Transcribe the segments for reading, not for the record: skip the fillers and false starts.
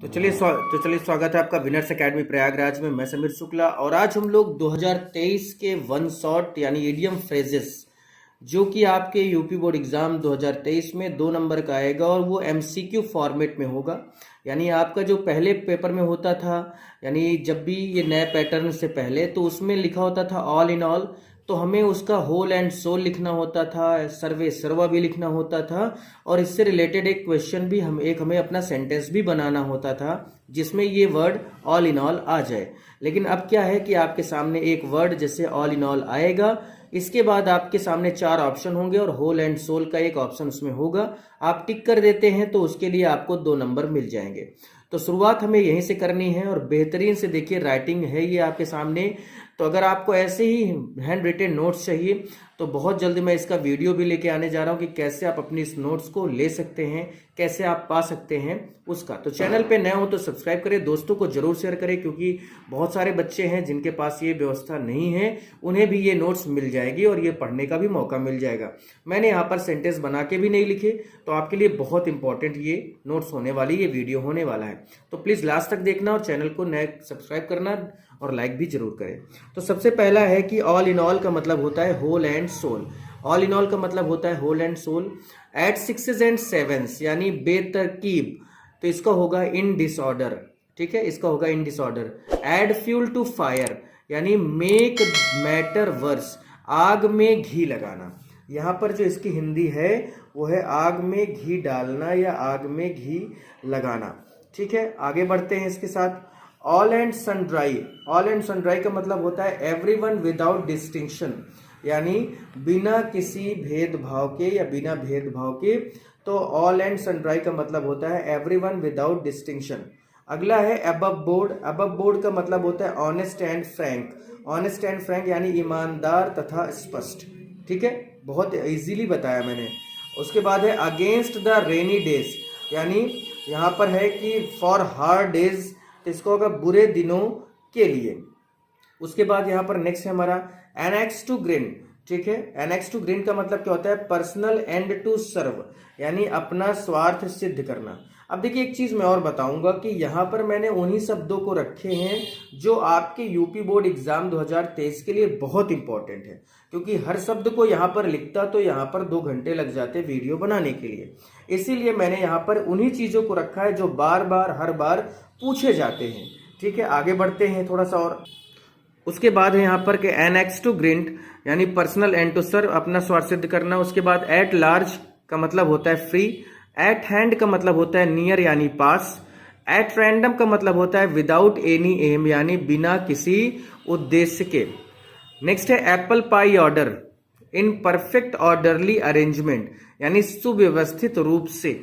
तो चलिए स्वागत है आपका विनर्स एकेडमी प्रयागराज में। मैं समीर शुक्ला और आज हम लोग 2023 के वन शॉट यानी इडियम फ्रेजेस जो कि आपके यूपी बोर्ड एग्जाम 2023 में 2 नंबर का आएगा और वो एमसीक्यू फॉर्मेट में होगा। यानी आपका जो पहले पेपर में होता था, यानी जब भी ये नए पैटर्न से पहले तो उसमें लिखा होता था ऑल इन ऑल, तो हमें उसका होल एंड सोल लिखना होता था, सर्वे सर्वा भी लिखना होता था और इससे रिलेटेड एक क्वेश्चन भी हमें अपना सेंटेंस भी बनाना होता था जिसमें ये वर्ड ऑल इन ऑल आ जाए। लेकिन अब क्या है कि आपके सामने एक वर्ड जैसे ऑल इन ऑल आएगा, इसके बाद आपके सामने 4 ऑप्शन होंगे और होल एंड सोल का एक ऑप्शन उसमें होगा। आप टिक कर देते हैं तो उसके लिए आपको 2 नंबर मिल जाएंगे। तो शुरुआत हमें यहीं से करनी है और बेहतरीन से देखिए राइटिंग है ये आपके सामने। तो अगर आपको ऐसे ही हैंड रिटेन नोट्स चाहिए तो बहुत जल्दी मैं इसका वीडियो भी लेके आने जा रहा हूँ कि कैसे आप अपनी इस नोट्स को ले सकते हैं, कैसे आप पा सकते हैं उसका। तो चैनल पे नए हो तो सब्सक्राइब करें, दोस्तों को जरूर शेयर करें क्योंकि बहुत सारे बच्चे हैं जिनके पास ये व्यवस्था नहीं है, उन्हें भी ये नोट्स मिल जाएगी और ये पढ़ने का भी मौका मिल जाएगा। मैंने यहाँ पर सेंटेंस बना के भी नहीं लिखे, तो आपके लिए बहुत इंपॉर्टेंट ये नोट्स होने वाली, ये वीडियो होने वाला है। तो प्लीज लास्ट तक देखना और चैनल को नए सब्सक्राइब करना और लाइक भी जरूर करें। तो सबसे पहला है कि ऑल इन ऑल का मतलब होता है whole and soul. All in all का मतलब होता है whole and soul. At sixes and sevens यानी बेतरकीब, तो इसका होगा इन डिसऑर्डर। ठीक है, इसका होगा in disorder. Add fuel to fire यानी मेक मैटर वर्स, आग में घी लगाना। यहाँ पर जो इसकी हिंदी है वो है आग में घी डालना या आग में घी लगाना। ठीक है, आगे बढ़ते हैं इसके साथ। ऑल एंड सनड्राई, ऑल एंड सनड्राई का मतलब होता है एवरीवन विदाउट डिस्टिंक्शन, यानी बिना किसी भेदभाव के या बिना भेदभाव के। तो ऑल एंड सनड्राई का मतलब होता है एवरीवन विदाउट डिस्टिंक्शन। अगला है अबव बोर्ड। अबव बोर्ड का मतलब होता है honest and Frank. Honest and Frank यानी ईमानदार तथा स्पष्ट। ठीक है, बहुत इजीली बताया मैंने। उसके बाद है अगेंस्ट द रेनी डेज, यानी यहाँ पर है कि फॉर हार्ड डेज, तो इसको होगा बुरे दिनों के लिए। उसके बाद यहाँ पर नेक्स्ट है हमारा एनेक्स टू ग्रीन। ठीक है, एनेक्स टू ग्रीन का मतलब क्या होता है पर्सनल एंड टू सर्व, यानी अपना स्वार्थ सिद्ध करना। अब देखिए एक चीज मैं और बताऊंगा कि यहाँ पर मैंने उन्हीं शब्दों को रखे हैं जो आपके यूपी बोर्ड एग्जाम 2023 के लिए बहुत इंपॉर्टेंट है, क्योंकि हर शब्द को यहाँ पर लिखता तो यहाँ पर 2 घंटे लग जाते वीडियो बनाने के लिए। इसीलिए मैंने यहाँ पर उन्हीं चीजों को रखा है जो बार बार हर बार पूछे जाते हैं। ठीक है, आगे बढ़ते हैं थोड़ा सा और। उसके बाद है यहाँ पर के एनेक्स टू ग्रिंट यानी पर्सनल एंड टू सर्व, अपना स्वार्थ सिद्ध करना। उसके बाद एट लार्ज का मतलब होता है फ्री। एट हैंड का मतलब होता है नियर यानी पास। एट रैंडम का मतलब होता है विदाउट एनी एम यानी बिना किसी उद्देश्य के। नेक्स्ट है apple pie order, in perfect orderly arrangement यानी सुव्यवस्थित रूप से।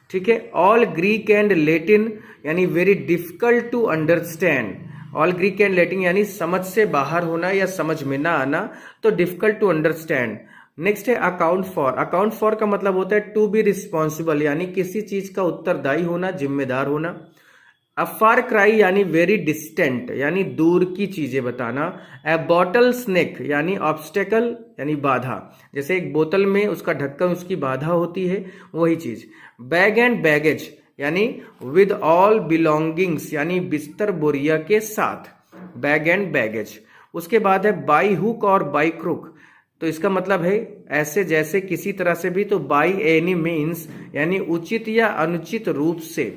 ठीक है, ऑल ग्रीक एंड लैटिन यानी very difficult to understand. All Greek and Latin यानी समझ से बाहर होना या समझ में ना आना, तो डिफिकल्ट टू अंडरस्टैंड। नेक्स्ट है अकाउंट फॉर। अकाउंट फॉर का मतलब होता है टू बी रिस्पॉन्सिबल यानी किसी चीज का उत्तरदायी होना, जिम्मेदार होना। अफार क्राई यानी वेरी डिस्टेंट यानी दूर की चीजें बताना। ए बॉटल स्नेक यानी ऑब्स्टेकल यानी बाधा, जैसे एक बोतल में उसका ढक्कन उसकी बाधा होती है, वही चीज। बैग एंड बैगेज यानी विद ऑल बिलोंगिंग्स यानी बिस्तर बोरिया के साथ, बैग एंड बैगेज। उसके बाद है बाई हुक और बाई क्रुक, तो इसका मतलब है ऐसे जैसे किसी तरह से भी, तो बाई एनी मीन्स यानी उचित या अनुचित रूप से।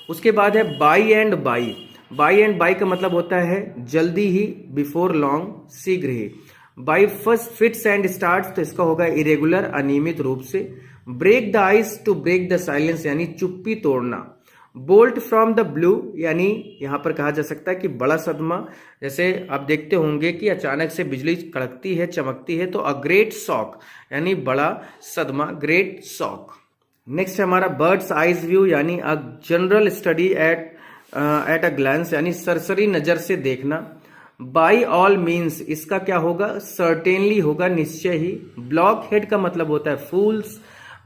उसके बाद है by and by. By and by का मतलब होता है जल्दी ही, बिफोर लॉन्ग, शीघ्र ही। By first fits and starts, तो इसका होगा इरेगुलर, अनियमित रूप से। Break the ice to break the silence यानी चुप्पी तोड़ना। बोल्ट फ्रॉम द ब्लू यानी यहाँ पर कहा जा सकता है कि बड़ा सदमा, जैसे आप देखते होंगे कि अचानक से बिजली कड़कती है, चमकती है, तो अ ग्रेट शॉक यानी बड़ा सदमा, ग्रेट शॉक। नेक्स्ट है हमारा बर्ड्स आइज व्यू यानी a general study at a glance यानी सरसरी नजर से देखना। बाई ऑल मीन्स इसका क्या होगा, सर्टेनली होगा, निश्चय ही। ब्लॉक हेड का मतलब होता है फूल्स।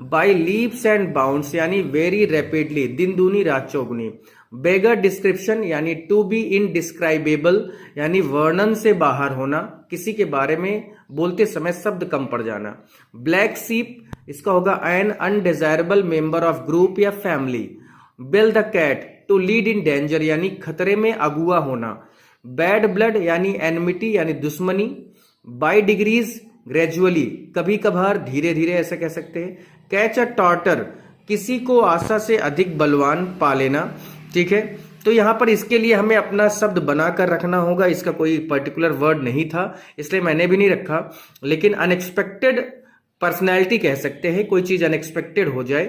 बाई लीप्स एंड बाउंड्स यानी वेरी रैपिडली, दिन दूनी रात चौगुनी। बेगर डिस्क्रिप्शन यानी टू बी इनडिस्क्राइबेबल यानी वर्णन से बाहर होना, किसी के बारे में बोलते समय शब्द कम पड़ जाना। ब्लैक सीप इसका होगा an undesirable member of group या family. Bell the cat to lead in danger यानी खतरे में अगुआ होना, बैड ब्लड यानी एनमिटी यानी दुश्मनी, बाय डिग्रीज ग्रेजुअली कभी कभार धीरे धीरे ऐसा कह सकते हैं, कैच अ टॉटर किसी को आशा से अधिक बलवान पा लेना, ठीक है। तो यहाँ पर इसके लिए हमें अपना शब्द बनाकर रखना होगा, इसका कोई पर्टिकुलर वर्ड नहीं था इसलिए मैंने भी नहीं रखा, लेकिन अनएक्सपेक्टेड पर्सनैलिटी कह सकते हैं, कोई चीज अनएक्सपेक्टेड हो जाए।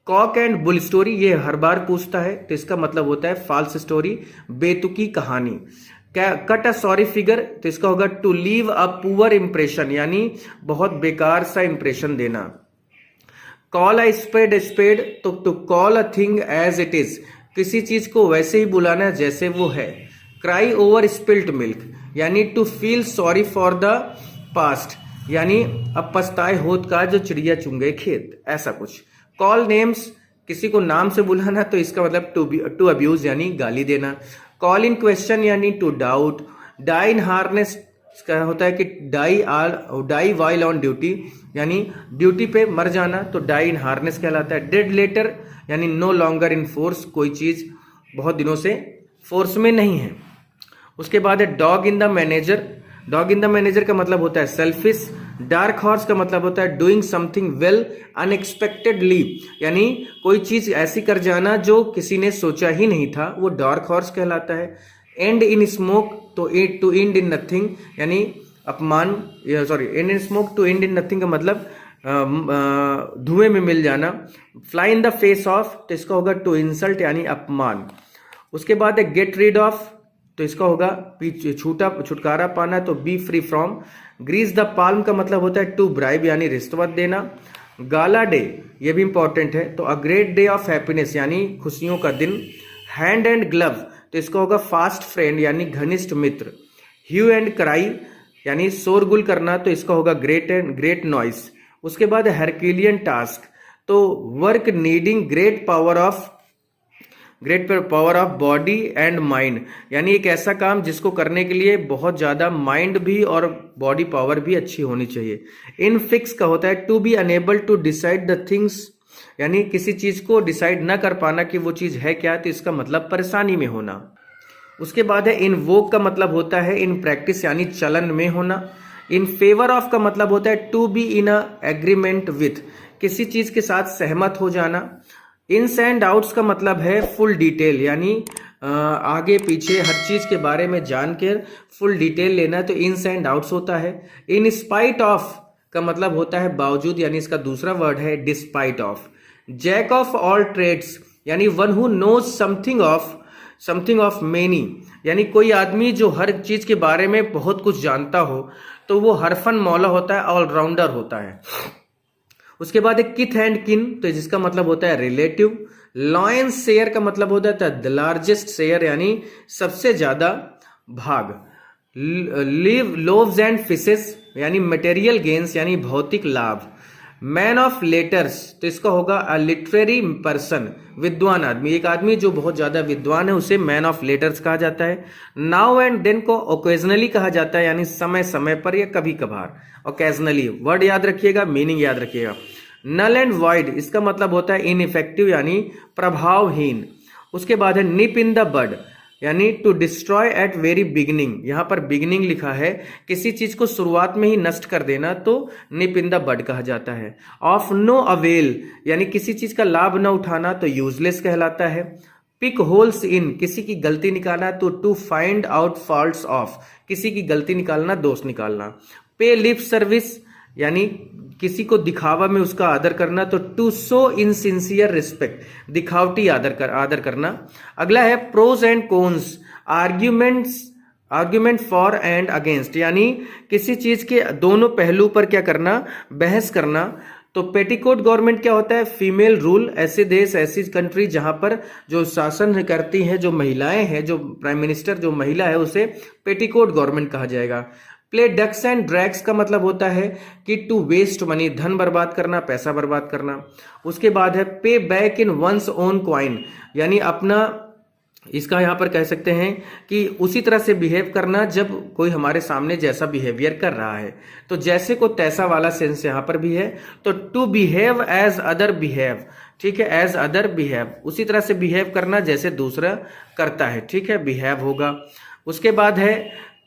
कॉक एंड बुल स्टोरी ये हर बार पूछता है तो इसका मतलब होता है फॉल्स स्टोरी, बेतुकी कहानी। कट अ सॉरी फिगर तो इसका होगा to leave a poor impression यानी बहुत बेकार सा इंप्रेशन देना। कॉल अ स्पेड तो to call a thing as it is किसी चीज को वैसे ही बुलाना जैसे वो है। क्राई ओवर स्पिल्ट मिल्क यानी to feel sorry for the past यानी अब पछताए होत का जो चिड़िया चुन गए खेत, ऐसा कुछ। कॉल नेम्स किसी को नाम से बुलाना तो इसका मतलब टू अब्यूज यानी गाली देना। कॉल इन क्वेश्चन यानी to doubt. Die in harness का होता है कि डाई वाइल ऑन ड्यूटी यानी ड्यूटी पे मर जाना तो डाई इन हार्नेस कहलाता है। डेड लेटर यानी नो लॉन्गर इन फोर्स, कोई चीज बहुत दिनों से फोर्स में नहीं है। उसके बाद है dog in the manager. Dog in the manager का मतलब होता है सेल्फिश। डार्क हॉर्स का मतलब होता है डूइंग समथिंग वेल अनएक्सपेक्टेडली यानी कोई चीज ऐसी कर जाना जो किसी ने सोचा ही नहीं था, वो डार्क हॉर्स कहलाता है। एंड इन स्मोक तो टू एंड इन नथिंग यानी अपमान, sorry end in smoke to end in nothing का मतलब धुएं में मिल जाना। Fly in the face of तो इसका होगा टू इंसल्ट यानी अपमान। उसके बाद है गेट रीड ऑफ तो इसका होगा छुटकारा पाना तो be free from. Grease the palm का मतलब होता है टू ब्राइब यानी रिश्वत देना। गाला डे ये भी इंपॉर्टेंट है तो a great day of happiness यानी खुशियों का दिन। हैंड एंड ग्लव तो इसका होगा फास्ट फ्रेंड यानी घनिष्ठ मित्र। ह्यू एंड क्राई यानी शोरगुल करना तो इसका होगा ग्रेट नॉइस। उसके बाद हरक्यूलियन टास्क तो work needing great power of body and mind यानी एक ऐसा काम जिसको करने के लिए बहुत ज्यादा माइंड भी और बॉडी पावर भी अच्छी होनी चाहिए। इन फिक्स का होता है to be unable to decide the things यानी किसी चीज को डिसाइड न कर पाना कि वो चीज है क्या, तो इसका मतलब परेशानी में होना। उसके बाद है इन वोक का मतलब होता है इन प्रैक्टिस यानी चलन में होना। इन फेवर ऑफ का मतलब होता है to be in a agreement with किसी चीज के साथ सहमत हो जाना। इन्स एंड आउट्स का मतलब है फुल डिटेल यानी आगे पीछे हर चीज के बारे में जानकर फुल डिटेल लेना तो इन्स एंड आउट्स होता है। इन स्पाइट ऑफ का मतलब होता है बावजूद यानी इसका दूसरा वर्ड है despite of. Jack of all trades यानी one who knows something of many यानी कोई आदमी जो हर चीज के बारे में बहुत कुछ जानता हो तो वो हरफन मौला होता है, ऑलराउंडर होता है। उसके बाद एक किथ एंड किन तो जिसका मतलब होता है रिलेटिव। लॉयन शेयर का मतलब होता है द लार्जेस्ट शेयर यानी सबसे ज्यादा भाग। लिव लोव्स एंड फिशेस यानी मटेरियल गेन्स यानी भौतिक लाभ। मैन ऑफ लेटर्स तो इसका होगा अ लिटरेरी पर्सन विद्वान आदमी, एक आदमी जो बहुत ज्यादा विद्वान है उसे मैन ऑफ लेटर्स कहा जाता है। नाउ एंड देन को ओकेजनली कहा जाता है यानी समय समय पर या कभी कभार। ओकेजनली वर्ड याद रखिएगा, मीनिंग याद रखिएगा। नल एंड वॉइड इसका मतलब होता है इनइफेक्टिव यानी प्रभावहीन। उसके बाद है निप इन द बड यानी to destroy at very beginning, यहां पर बिगिनिंग लिखा है, किसी चीज को शुरुआत में ही नष्ट कर देना तो निप इन द बड कहा जाता है। ऑफ नो अवेल यानी किसी चीज का लाभ न उठाना तो यूजलेस कहलाता है। पिक होल्स इन किसी की गलती निकालना तो to find out faults of किसी की गलती निकालना, दोष निकालना। पे लिप सर्विस यानी किसी को दिखावा में उसका आदर करना तो टू शो इनसिंसियर रिस्पेक्ट दिखावटी आदर करना। अगला है pros and cons argument for and against यानी किसी चीज के दोनों पहलू पर क्या करना, बहस करना। तो पेटीकोट गवर्नमेंट क्या होता है, फीमेल रूल, ऐसे देश ऐसी कंट्री जहां पर जो शासन करती हैं जो महिलाएं हैं, जो प्राइम मिनिस्टर जो महिला है उसे पेटीकोट गवर्नमेंट कहा जाएगा। प्ले डक्स एंड ड्रैग्स का मतलब होता है कि टू वेस्ट मनी धन बर्बाद करना, पैसा बर्बाद करना। उसके बाद है पे back in one's own coin यानी अपना, इसका यहां पर कह सकते हैं कि उसी तरह से बिहेव करना जब कोई हमारे सामने जैसा बिहेवियर कर रहा है, तो जैसे को तैसा वाला सेंस यहां पर भी है। तो to behave as other behave ठीक है, एज अदर बिहेव, उसी तरह से बिहेव करना जैसे दूसरा करता है, ठीक है, बिहेव होगा। उसके बाद है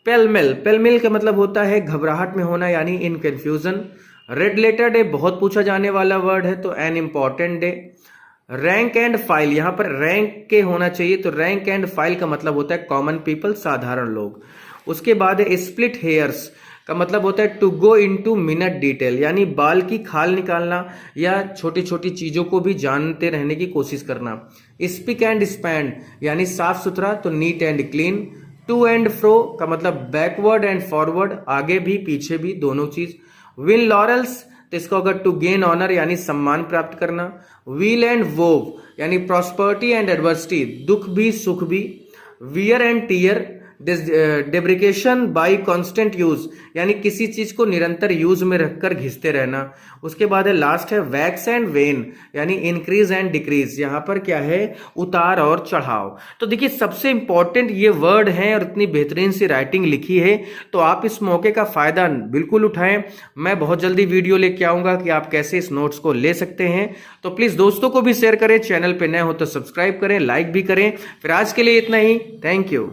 पेलमेल। पेलमेल का मतलब होता है घबराहट में होना, यानी in confusion. Red letter day बहुत पूछा जाने वाला वर्ड है, तो an important day. Rank and file, यहां पर रैंक के होना चाहिए, तो रैंक एंड फाइल का मतलब होता है कॉमन पीपल, साधारण लोग। उसके बाद है स्प्लिट हेयर्स का मतलब होता है to go into minute detail, यानी बाल की खाल निकालना या छोटी छोटी चीजों को भी जानते रहने की कोशिश करना। स्पीक एंड स्पैन यानी साफ सुथरा, तो neat and clean. To and fro का मतलब बैकवर्ड एंड फॉरवर्ड, आगे भी पीछे भी दोनों चीज। विन लॉरेल्स, तो इसको अगर टू गेन ऑनर यानी सम्मान प्राप्त करना। व्हील एंड वोव यानी प्रॉस्पर्टी एंड एडवर्सिटी, दुख भी सुख भी। Wear and tear, depreciation by constant use, यानी किसी चीज को निरंतर यूज में रखकर घिसते रहना। उसके बाद है लास्ट है वैक्स एंड वेन, यानी इंक्रीज एंड डिक्रीज, यहां पर क्या है, उतार और चढ़ाव। तो देखिए सबसे इंपॉर्टेंट ये वर्ड है और इतनी बेहतरीन सी राइटिंग लिखी है, तो आप इस मौके का फायदा बिल्कुल उठाएं। मैं बहुत जल्दी वीडियो लेके आऊंगा कि आप कैसे इस नोट्स को ले सकते हैं, तो प्लीज दोस्तों को भी शेयर करें, चैनल पे नए हो तो सब्सक्राइब करें, लाइक भी करें। फिर आज के लिए इतना ही, थैंक यू।